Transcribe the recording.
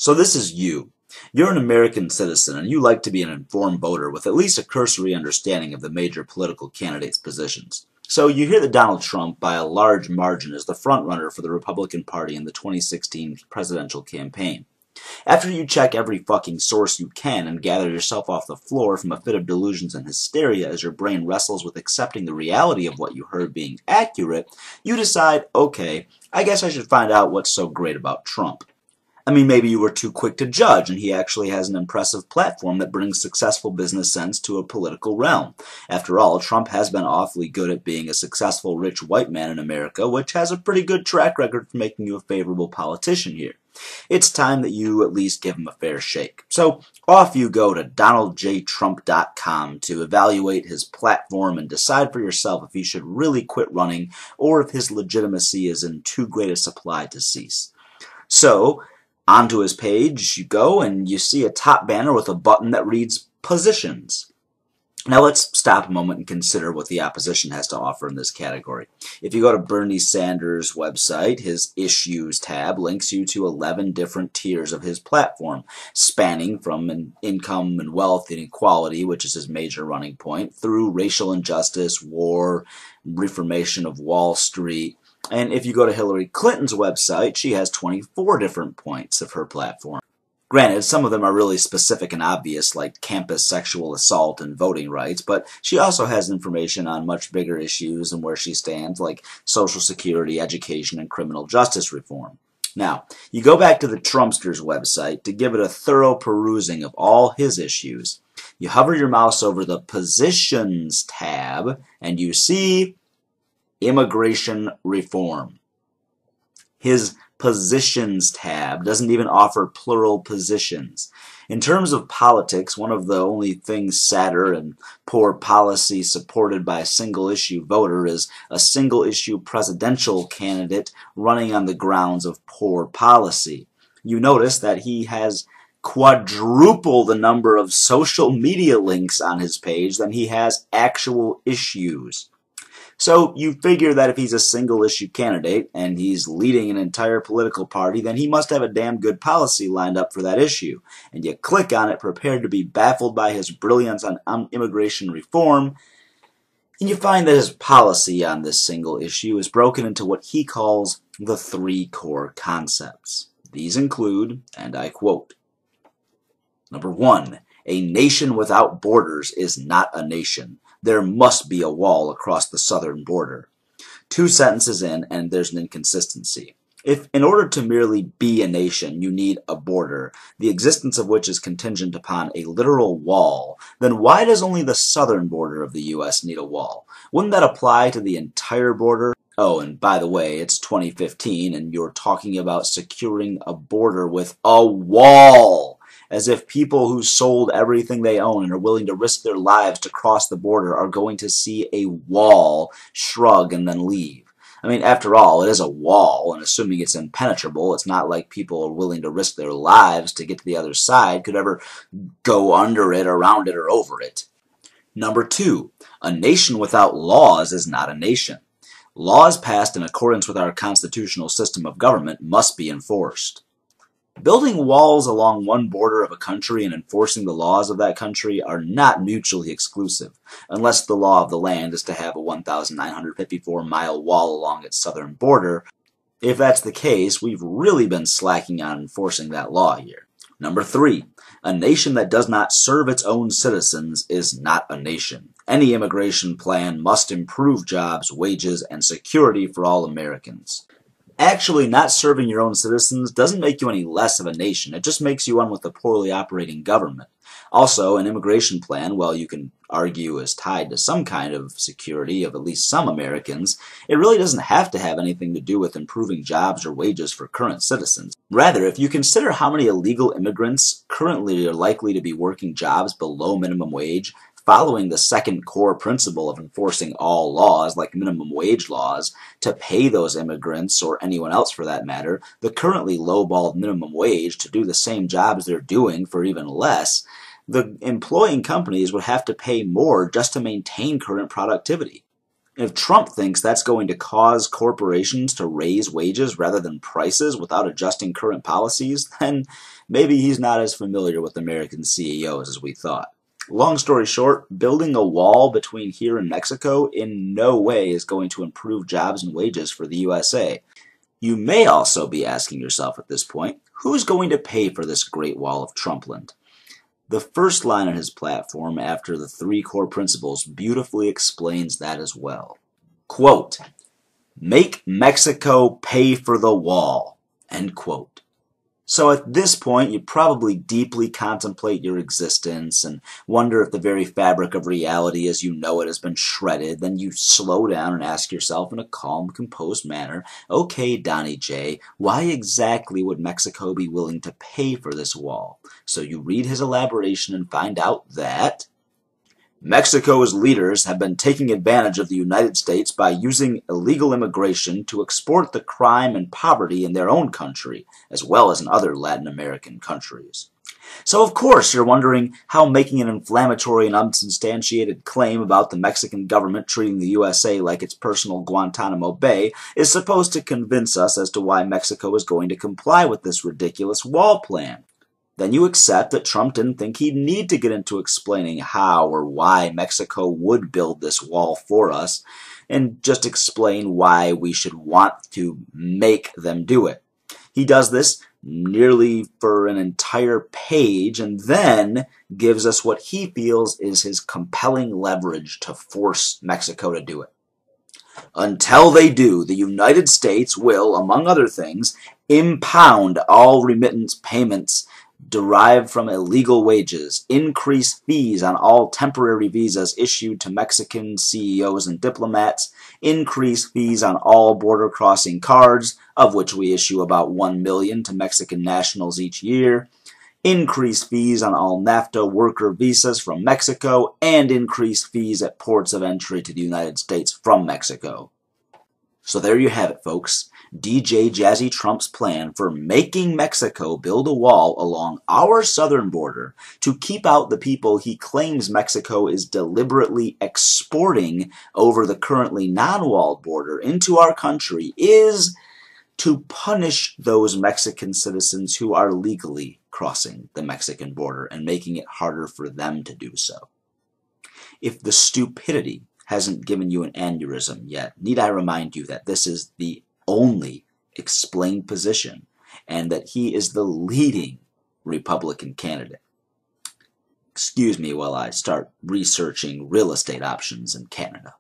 So this is you. You're an American citizen and you like to be an informed voter with at least a cursory understanding of the major political candidates' positions. So you hear that Donald Trump, by a large margin, is the frontrunner for the Republican Party in the 2016 presidential campaign. After you check every fucking source you can and gather yourself off the floor from a fit of delusions and hysteria as your brain wrestles with accepting the reality of what you heard being accurate, you decide, okay, I guess I should find out what's so great about Trump. I mean, maybe you were too quick to judge, and he actually has an impressive platform that brings successful business sense to a political realm. After all, Trump has been awfully good at being a successful rich white man in America, which has a pretty good track record for making you a favorable politician here. It's time that you at least give him a fair shake. So off you go to DonaldJTrump.com to evaluate his platform and decide for yourself if he should really quit running or if his legitimacy is in too great a supply to cease. So, onto his page you go, and you see a top banner with a button that reads Positions. Now let's stop a moment and consider what the opposition has to offer in this category. If you go to Bernie Sanders' website, his Issues tab links you to 11 different tiers of his platform, spanning from income and wealth inequality, which is his major running point, through racial injustice, war, reformation of Wall Street. And if you go to Hillary Clinton's website, she has 24 different points of her platform. Granted, some of them are really specific and obvious, like campus sexual assault and voting rights, but she also has information on much bigger issues and where she stands, like Social Security, education, and criminal justice reform. Now, you go back to the Trumpster's website to give it a thorough perusing of all his issues. You hover your mouse over the Positions tab, and you see immigration reform. His Positions tab doesn't even offer plural positions. In terms of politics, one of the only things sadder and poor policy supported by a single-issue voter is a single-issue presidential candidate running on the grounds of poor policy. You notice that he has quadruple the number of social media links on his page than he has actual issues. So you figure that if he's a single-issue candidate and he's leading an entire political party, then he must have a damn good policy lined up for that issue. And you click on it, prepared to be baffled by his brilliance on immigration reform, and you find that his policy on this single issue is broken into what he calls the 3 core concepts. These include, and I quote, Number 1, a nation without borders is not a nation. There must be a wall across the southern border. 2 sentences in, and there's an inconsistency. If, in order to merely be a nation, you need a border, the existence of which is contingent upon a literal wall, then why does only the southern border of the U.S. need a wall? Wouldn't that apply to the entire border? Oh, and by the way, it's 2015, and you're talking about securing a border with a wall, as if people who sold everything they own and are willing to risk their lives to cross the border are going to see a wall, shrug, and then leave. I mean, after all, it is a wall, and assuming it's impenetrable, it's not like people are willing to risk their lives to get to the other side could ever go under it, around it, or over it. Number 2, a nation without laws is not a nation. Laws passed in accordance with our constitutional system of government must be enforced. Building walls along one border of a country and enforcing the laws of that country are not mutually exclusive, unless the law of the land is to have a 1,954-mile wall along its southern border. If that's the case, we've really been slacking on enforcing that law here. Number 3, a nation that does not serve its own citizens is not a nation. Any immigration plan must improve jobs, wages, and security for all Americans. Actually, not serving your own citizens doesn't make you any less of a nation. It just makes you one with a poorly operating government. Also, an immigration plan, while you can argue is tied to some kind of security of at least some Americans, it really doesn't have to have anything to do with improving jobs or wages for current citizens. Rather, if you consider how many illegal immigrants currently are likely to be working jobs below minimum wage, following the second core principle of enforcing all laws, like minimum wage laws, to pay those immigrants, or anyone else for that matter, the currently lowballed minimum wage to do the same jobs they're doing for even less, the employing companies would have to pay more just to maintain current productivity. If Trump thinks that's going to cause corporations to raise wages rather than prices without adjusting current policies, then maybe he's not as familiar with American CEOs as we thought. Long story short, building a wall between here and Mexico in no way is going to improve jobs and wages for the USA. You may also be asking yourself at this point, who's going to pay for this Great Wall of Trumpland? The first line on his platform after the three core principles beautifully explains that as well. Quote, "Make Mexico pay for the wall," end quote. So at this point, you probably deeply contemplate your existence and wonder if the very fabric of reality as you know it has been shredded. Then you slow down and ask yourself in a calm, composed manner, okay, Donnie J, why exactly would Mexico be willing to pay for this wall? So you read his elaboration and find out that Mexico's leaders have been taking advantage of the United States by using illegal immigration to export the crime and poverty in their own country, as well as in other Latin American countries. So of course you're wondering how making an inflammatory and unsubstantiated claim about the Mexican government treating the USA like its personal Guantanamo Bay is supposed to convince us as to why Mexico is going to comply with this ridiculous wall plan. Then you accept that Trump didn't think he'd need to get into explaining how or why Mexico would build this wall for us, and just explain why we should want to make them do it. He does this nearly for an entire page and then gives us what he feels is his compelling leverage to force Mexico to do it. Until they do, the United States will, among other things, impound all remittance payments derived from illegal wages, increase fees on all temporary visas issued to Mexican CEOs and diplomats, increase fees on all border crossing cards, of which we issue about 1 million to Mexican nationals each year, increase fees on all NAFTA worker visas from Mexico, and increase fees at ports of entry to the United States from Mexico. So there you have it, folks. DJ Jazzy Trump's plan for making Mexico build a wall along our southern border to keep out the people he claims Mexico is deliberately exporting over the currently non-walled border into our country is to punish those Mexican citizens who are legally crossing the Mexican border and making it harder for them to do so. If the stupidity hasn't given you an aneurysm yet, need I remind you that this is the only explained position and that he is the leading Republican candidate. Excuse me while I start researching real estate options in Canada.